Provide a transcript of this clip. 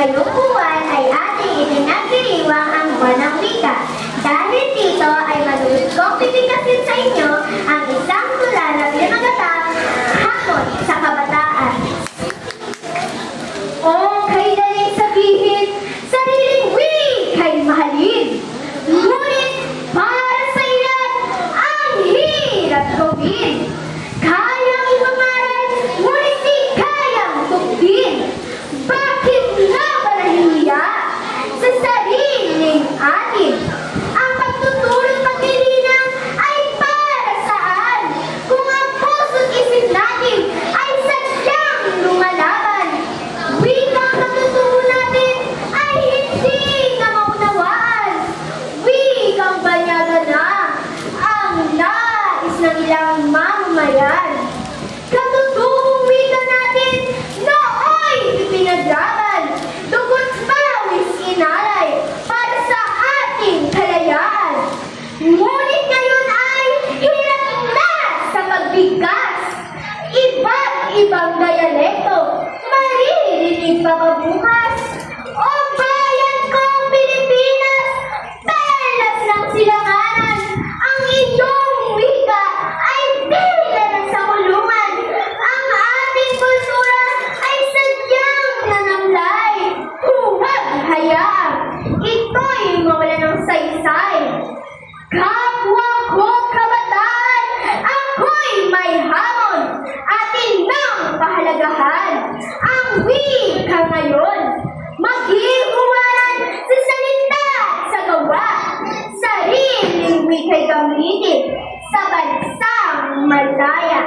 Ngayong buwan ay ating itinagdiriwang ang buwan ng wika. Dahil dito ay malulus kong bibigkasin sa inyo ang isang tula na pinamagatang Hamon sa Kabataan. Okay na rin sabihin, sariling wika'y mahalin. Ngunit para sa ilan, ang hirap gawin. Kayang ipangaral, ngunit di kayang tugtin. Bakit nga ba nahihiya sa sariling atin? Ang pagtutulong pagkilinang ay para saan? Kung ang puso't isip natin ay sadyang lumalaban, wikang natutunan natin ay hindi na maunawaan. Wikang banyagan na ang nais ng ilang mamamayan. Katutuhong wika natin nooy ipinaglaban, dugo't pawis inalay para sa ating kalayaan. Ngunit ngayon ay hirap na sa pagbigkas. Iba't ibang dialekto, maririnig pa ba bukas? O bayan kong Pilipinas, pelas ng silanganan, ang iyong wika ay tila ng sakulungan. Ang ating kultura ay sadyang nanamlay. Huwag hayaan, ito'y mawala ng saysay. Kapwa ko kabataan, ako'y may hamon. Atin nang pahalagahan ang wika ngayon. Maghihuwaran sa salita at sa gawa. Sariling wika'y gamitin sa bansang malaya.